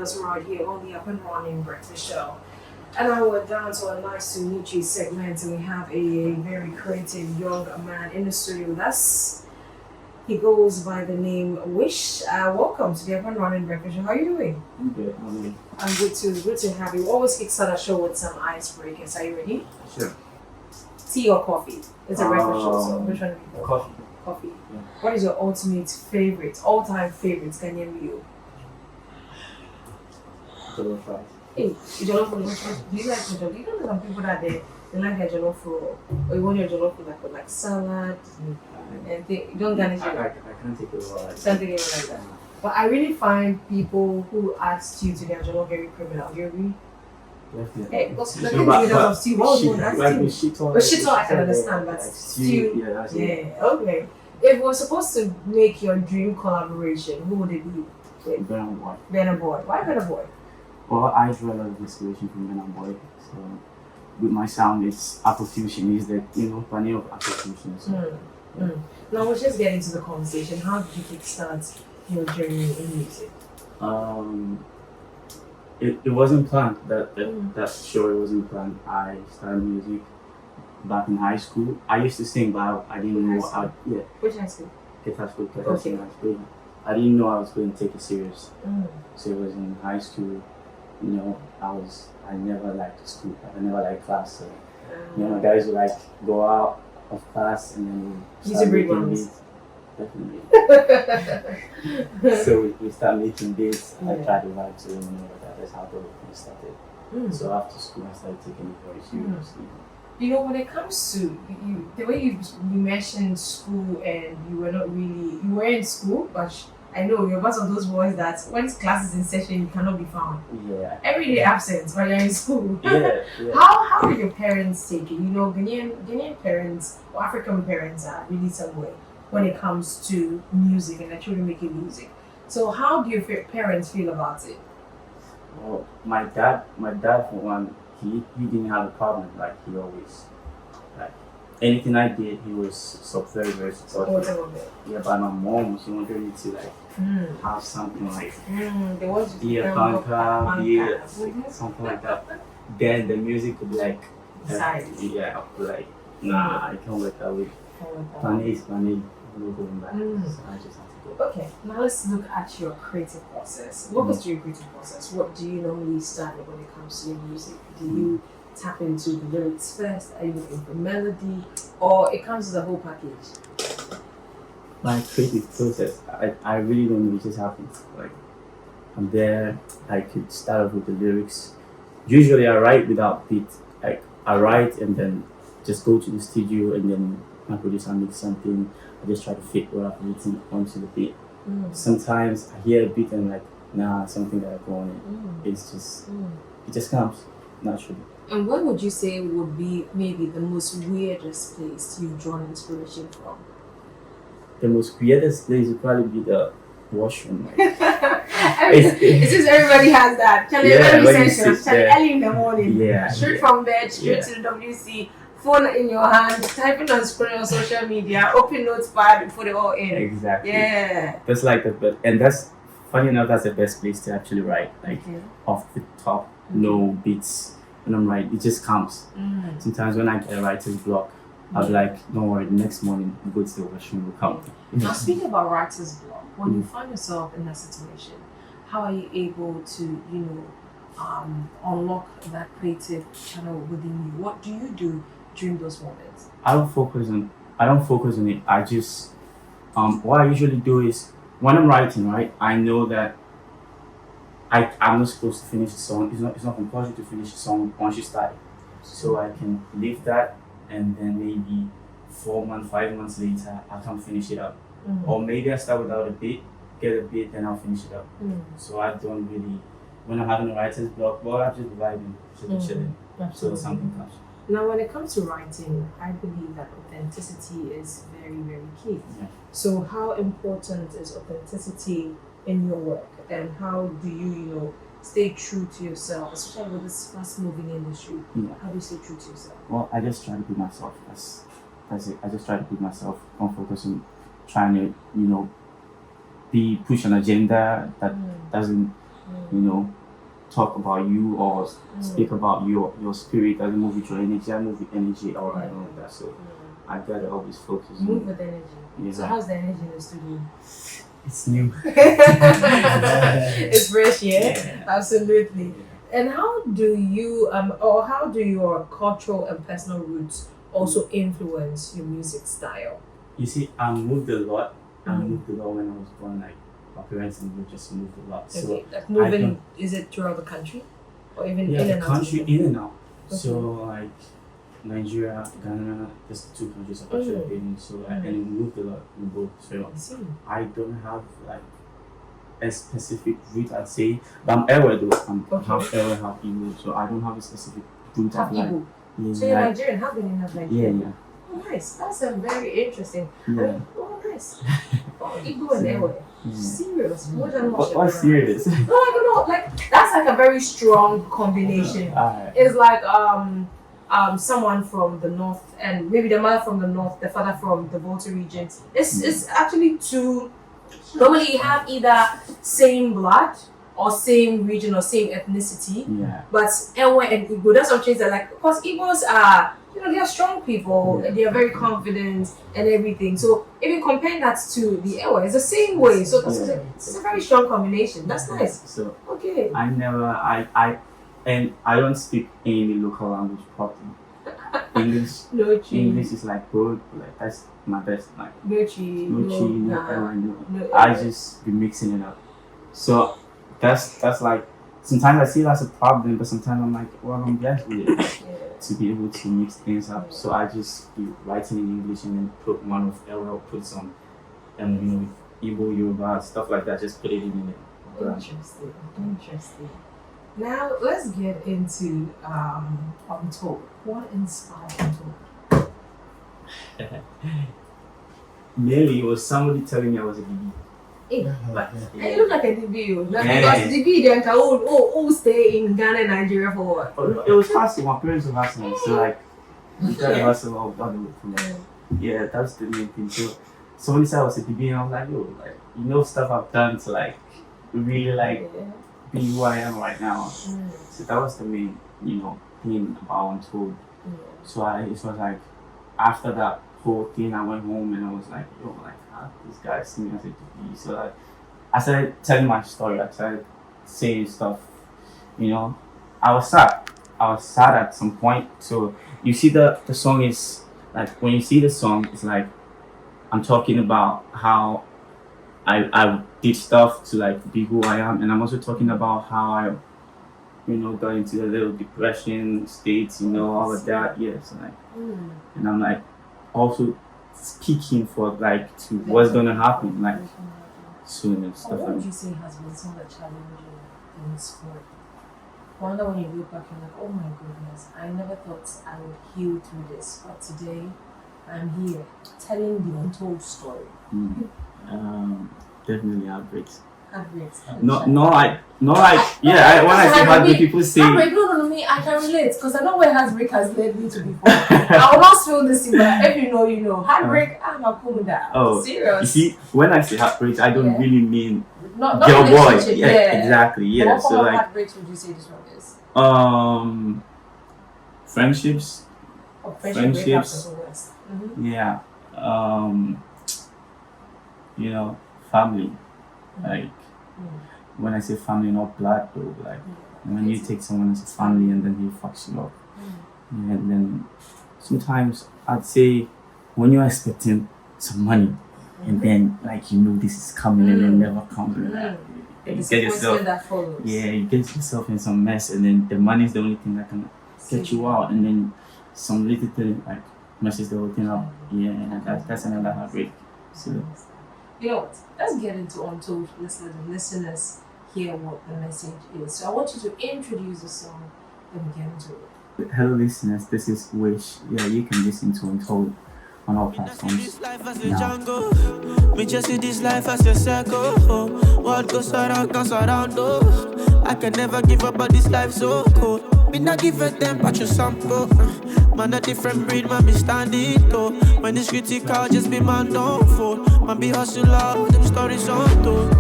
us right here on the Up and Running Breakfast Show. And now we're down to a nice to meet you segment, and we have a very creative young man in the studio with us. He goes by the name Wish. Welcome to the Up and Running Breakfast Show. How are you doing? I'm good. How are you? I'm good too. Good to have you. Always kickstart a show with some icebreakers. Are you ready? Sure. Tea or coffee? It's a breakfast show, so which one do you go? Coffee. Coffee. Yeah. What is your ultimate favorite, all-time favorite Ghanaian meal? Jollof rice. Hey, jollof rice. Do you like the jollof? You know some people that they like their jollof roll, or you want your jollof with like salad and thing. You don't garnish it. I can't take it raw. Can't take it like that. But I really find people who add stew to their jollof very criminal. You agree? Definitely. Hey, because the thing with of stew, what would you want that stew? But shit, I can understand, but stew. Yeah, that's it. Yeah, okay. If we're supposed to make your dream collaboration, who would it be? Burna Boy. Burna Boy. Why Burna Boy? Well, I draw a lot of inspiration from Burna Boy. So, with my sound, it's Afrofusion. Is the pioneer of Afrofusion. So, Now we'll just get into the conversation. How did you kickstart your journey in music? It wasn't planned. That sure it wasn't planned. I started music back in high school. I used to sing, but I didn't know how. Yeah. Which high school? Guitar school. Guitar singing high school. I didn't know I was going to take it serious. So it was in high school. I never liked school. I never liked class. So, my guys would like go out of class and then start making beats. Definitely. So we start making beats. I tried to write to that's how the whole thing started. So after school, I started taking it very seriously. When it comes to the way you mentioned school, and you were in school, but I know you're one of those boys that when class is in session, you cannot be found. Yeah. Every day absent while you're in school. Yeah. How did your parents take it? Ghanaian parents or African parents are really some way when it comes to music and their children making music. So how do your parents feel about it? Well, my dad for one, he didn't have a problem. Like he always, like anything I did, he was very, very supportive. Yeah, but my mom, she wanted me to have something like be a banker, something like that. Then the music would be like, nah, I can't work that way. Plan no going back. So I just have to go. Okay, now let's look at your creative process. What was your creative process? What do you normally start with when it comes to your music? Do you tap into the lyrics first? Are you looking for melody? Or it comes as a whole package? My creative process, I really don't know, it just happens. Like, I'm there, I could start off with the lyrics. Usually I write without beat. Like, I write and then just go to the studio, and then my producer makes something. I just try to fit what I've written onto the beat. Sometimes I hear a beat and I'm like, nah, something that I go on it. It's just, it just comes naturally. And what would you say would be maybe the most weirdest place you've drawn inspiration from? The most weirdest place would probably be the washroom. It's just everybody has that. Early in the morning. Yeah. Straight from bed, straight to the WC. Phone in your hand, typing on screen on social media, open notepad, put it all in. Exactly. Yeah. That's like the best, and that's funny enough. That's the best place to actually write, like off the top, no beats, and I'm right. It just comes. Sometimes when I get a writer's block, I'll be like, don't worry. The next morning, we go to the washroom, will come. Now speaking about writer's block, when you find yourself in that situation, how are you able to, unlock that creative channel within you? What do you do during those moments? I don't focus on it. I just what I usually do is when I'm writing, right, I know that I'm not supposed to finish a song. It's not compulsory to finish a song once you start it. So I can leave that, and then maybe 4 months, 5 months later I can finish it up. Or maybe I start without a beat, get a beat, then I'll finish it up. So I don't really, when I'm having a writer's block, well, I'm just vibing, chilling. So something comes. Now, when it comes to writing, I believe that authenticity is very, very key. Yeah. So how important is authenticity in your work, and how do you, stay true to yourself, especially with this fast-moving industry? Yeah. How do you stay true to yourself? Well, I just try to be myself. That's it. I just try to be myself. Don't focus on trying to, push an agenda that doesn't you know, talk about you or speak about your spirit. Doesn't move with your energy. I move with energy or I don't know that. So I gotta always focus. Move with energy. Yeah. So how's the energy in the studio? It's new. It's fresh, yeah? Absolutely. And how do you or how do your cultural and personal roots also influence your music style? You see, I moved a lot. I moved a lot when I was born. Like my parents and we just moved a lot. So like moving, is it throughout the country, or even in and out? Country in and out. Okay. So like Nigeria, Ghana, just the two countries I've actually been in. So and we moved a lot in both. So I don't have like a specific route I'd say, but I'm everywhere though. I'm half everywhere, half Igbo. So I don't have a specific route. Half Igbo. Yeah, so you're Nigerian. How can you have Nigerian? Yeah. Oh, nice. That's a very interesting. Yeah. Oh, nice. Oh, Igbo and everywhere. Serious. More than much. What's serious? No. Like that's like a very strong combination. It's like someone from the north and maybe the mother from the north, the father from the Volta regions. It's actually two. Normally you have either same blood or same region or same ethnicity. Yeah. But Ewe and Igbo, that's what I'm like, because Igbos are, they are strong people and they are very confident and everything. So even comparing that to the Ewe, it's the same way. So it's a very strong combination. That's nice. So okay. I don't speak any local language properly. English is like good, like that's my best. Like I just be mixing it up. So that's like sometimes I see that's a problem, but sometimes I'm like, well, I'm blessed with it to be able to mix things up. So I just be writing in English and then put one with LL, put some, with Igbo, Yoruba, stuff like that. Just put it in it. Interesting. Now let's get into Untold. What inspired Untold? Mainly, it was somebody telling me I was a DB. Hey, you look like a DB. Because DB don't stay in Ghana and Nigeria for what? It was hustle. My parents were hustling, so like you gotta hustle all the way from yeah, that's the main thing. So somebody said I was a DB, and I was like, yo, stuff I've done to like really like be who I am right now. So that was the main, thing about Untold. So it was like after that whole thing, I went home and I was like, this guy see me as a DB. So like I started telling my story. I started saying stuff. I was sad at some point. So you see the song is like when you see the song, it's like I'm talking about how I did stuff to like be who I am, and I'm also talking about how I, got into a little depression states, all of that. Yes, and I'm like also speaking for like to what's gonna happen like soon and stuff. What would you say has been some of the challenging in sport? Wonder when you look back, you're like, oh my goodness, I never thought I would heal through this, but today I'm here telling the untold story. Definitely heartbreaks. No, when I say heartbreak, people say heartbreak. No, me, I can relate because I know where heartbreak has led me to before. I will not feel this thing, but if you know, heartbreak, I'm a cool with that. Oh, serious. You see, when I say heartbreak, I don't really mean not girl boy. Yeah, exactly. Yeah. What form of heartbreaks would you say this one is? Friendships. Friendships. Yeah. Family. Like when I say family, not blood though. Like when you take someone as a family and then he fucks you up. And then sometimes I'd say when you're expecting some money and then like this is coming and then never comes. You get yourself in some mess, and then the money is the only thing that can get you out, and then some little thing like messes the whole thing up. Yeah, that's another heartbreak. So you know what? Let's get into Untold. Listeners hear what the message is. So I want you to introduce the song and get into it. Hello listeners, this is Wish. Yeah, you can listen to Untold on all platforms. Me just see this life as a circle. What goes around comes around. I can never give up, but this life so cold. Me not give a damn about your sample. Man a different breed, man be standing tall. When it's critical, just be man don't fall. Man be hustle out, them stories untold.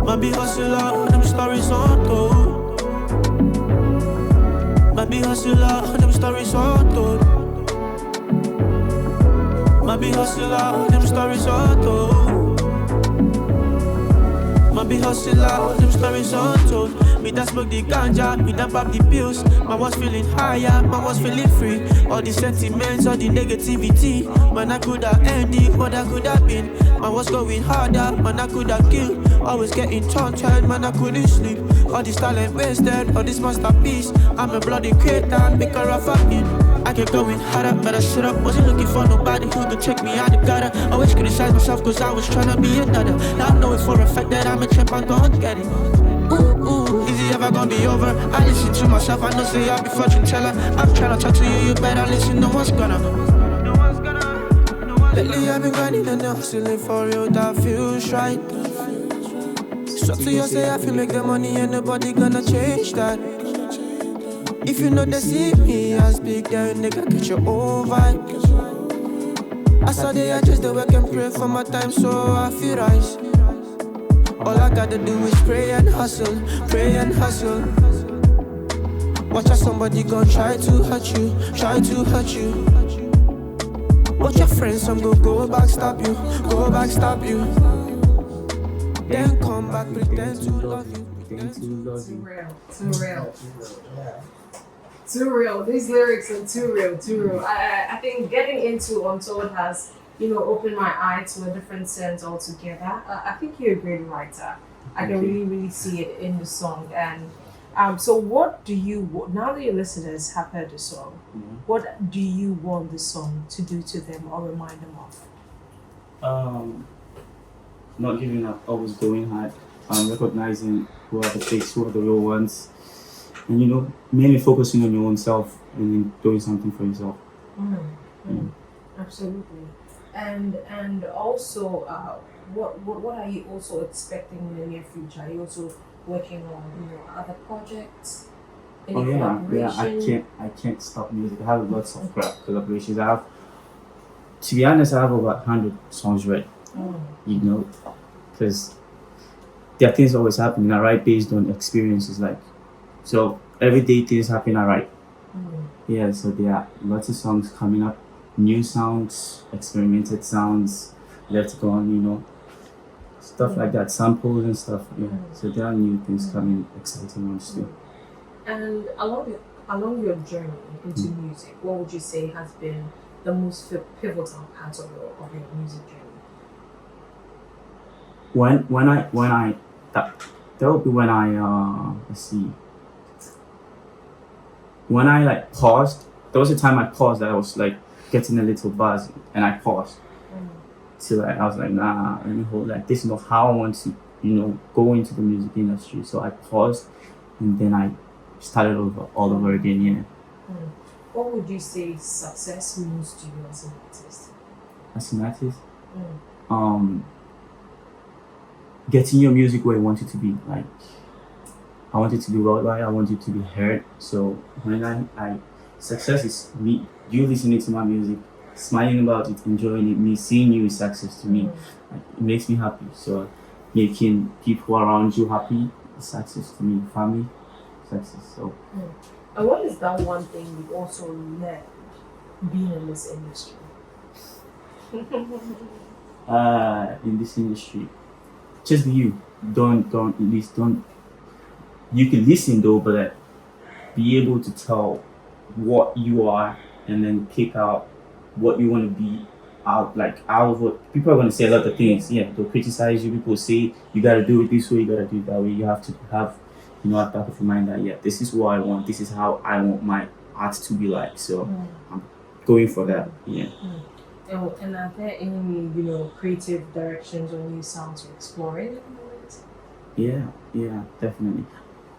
Man My be hustler, them stories untold. My be hustler, them stories untold. My be hustler, them stories untold. My be hustler, them stories untold. Me that smoke the ganja, me that pop the pills. Man was feeling higher, man was feeling free. All the sentiments, all the negativity. Man, I could have ended what I could have been. Man was going harder, man, I could have killed. Always getting tortured, man, I couldn't sleep. All this talent wasted, all this masterpiece. I'm a bloody creator, maker of a hit. I kept going harder, but I shut up. Wasn't looking for nobody who could check me out the gutter. Always criticize myself cause I was trying to be another. Now I know it for a fact that I'm a champ, I'm gonna get it. Ooh, is it ever gonna be over? I listen to myself, I know say I'll be fortune teller. I'm trying to talk to you, you better listen, no one's gonna. Lately I've been grinding and hustling for real, that feels right. So to you say I feel make the money and nobody gonna change that. If you know they see me as big, then nigga get your own vibe. I saw they just the work and pray for my time, so I feel rise. All I gotta do is pray and hustle, pray and hustle. Watch out somebody gon' try to hurt you, try to hurt you. Watch your friends, some go backstab you, go backstab you. Then come back, pretend to love you. Too real, too real. Too real. These lyrics are too real, too real. I think getting into Untold has, opened my eye to a different sense altogether. I think you're a great writer. I can really see it in the song. And so what do you, now that your listeners have heard the song, what do you want the song to do to them or remind them of? Not giving up, always going hard, recognizing who are the fakes, who are the real ones, and mainly focusing on your own self and then doing something for yourself. Absolutely. And also, what are you also expecting in the near future? Are you also working on other projects? Any collaboration? I can't stop music. I have lots of collaborations. To be honest, I have about 100 songs ready. Because there are things always happening. I write based on experiences, so every day things happen. I write. Yeah, so there are lots of songs coming up, new sounds, experimented sounds, left gone, stuff like that, samples and stuff. Yeah, so there are new things coming, exciting ones too. And along your journey into music, what would you say has been the most pivotal part of your music journey? That would be when I let's see. When I paused, there was a time I paused that I was getting a little buzz and I paused. So I was like, nah, let me hold this is not how I want to, go into the music industry. So I paused and then I started all over again, yeah. What would you say success means to you as an artist? As an artist? Getting your music where you want it to be. I want it to be worldwide, I want it to be heard. So when I success is me, you listening to my music, smiling about it, enjoying it, me seeing you is success to me. It makes me happy. So making people around you happy is success to me. Family, success. So and what is that one thing you also learned being in this industry? In this industry, just be you. Don't you can listen though, but be able to tell what you are and then pick out what you want to be out of what people are going to say a lot of things. Yeah, they'll criticize you. People say you got to do it this way, you got to do it that way. You have to have at the back of your mind that this is what I want, this is how I want my art to be like. So I'm going for that. Yeah. And are there any creative directions or new sounds you're exploring? Yeah, definitely.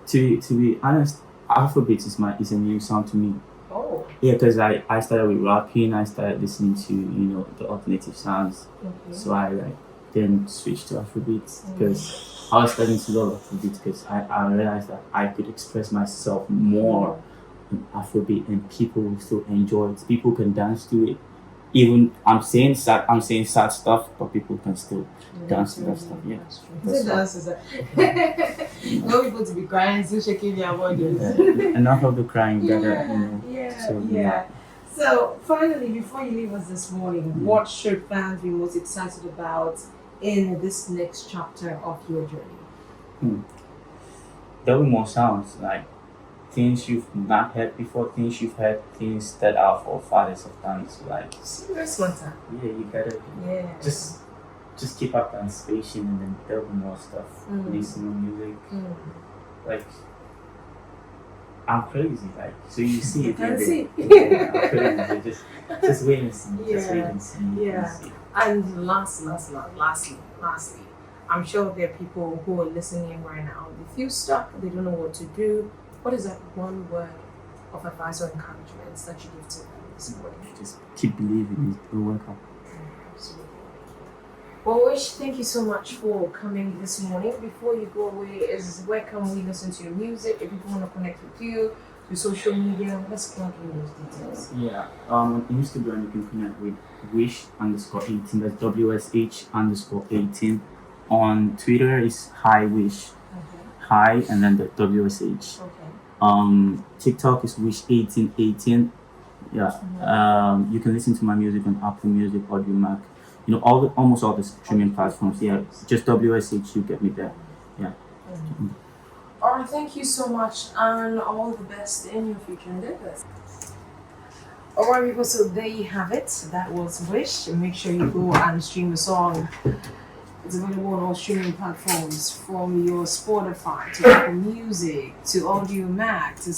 To be honest, Afrobeats is a new sound to me. Oh. Yeah, because I started with rapping, I started listening to the alternative sounds. So I then switched to Afrobeats because I was starting to love Afrobeats because I realized that I could express myself more in Afrobeat and people will still enjoy it. People can dance to it. even I'm saying sad stuff, but people can still dance to that stuff. Yeah. It's a dance, is that? No people to be crying, still shaking their bodies. Enough of the crying. Yeah, So, yeah. So finally, before you leave us this morning, what should fans be most excited about in this next chapter of your journey? There'll be more sounds, like things you've not heard before, things you've heard, things that our forefathers have done. So like, Serious matter. yeah, you gotta just keep up the anticipation, and then there'll be more stuff. Listen to music, like. I'm crazy, like, so you see it. Can see. Yeah, I'm crazy. Just wait and see. Just wait and see. Yeah. And lastly, I'm sure there are people who are listening right now. They feel stuck. They don't know what to do. What is that one word of advice or encouragement that you give to them this morning? Just keep believing. It will work out. Absolutely. Well, Wish, thank you so much for coming this morning. Before you go away, where can we listen to your music? If people want to connect with you, your social media, let's plug in those details. Yeah. On Instagram you can connect with wish_18. That's WSH_18. On Twitter is hiwish. Okay. Hi and then the WSH. Okay. TikTok is wish1818. Yeah. You can listen to my music on Apple Music, Audio Mac. You know, almost all the streaming platforms. Yeah, just WSH, you get me there. Yeah. All right, thank you so much, and all the best in your future endeavors. All right, people, so there you have it. That was Wish. Make sure you go and stream the song. It's available on all streaming platforms, from your Spotify to Apple Music to Audio Mac to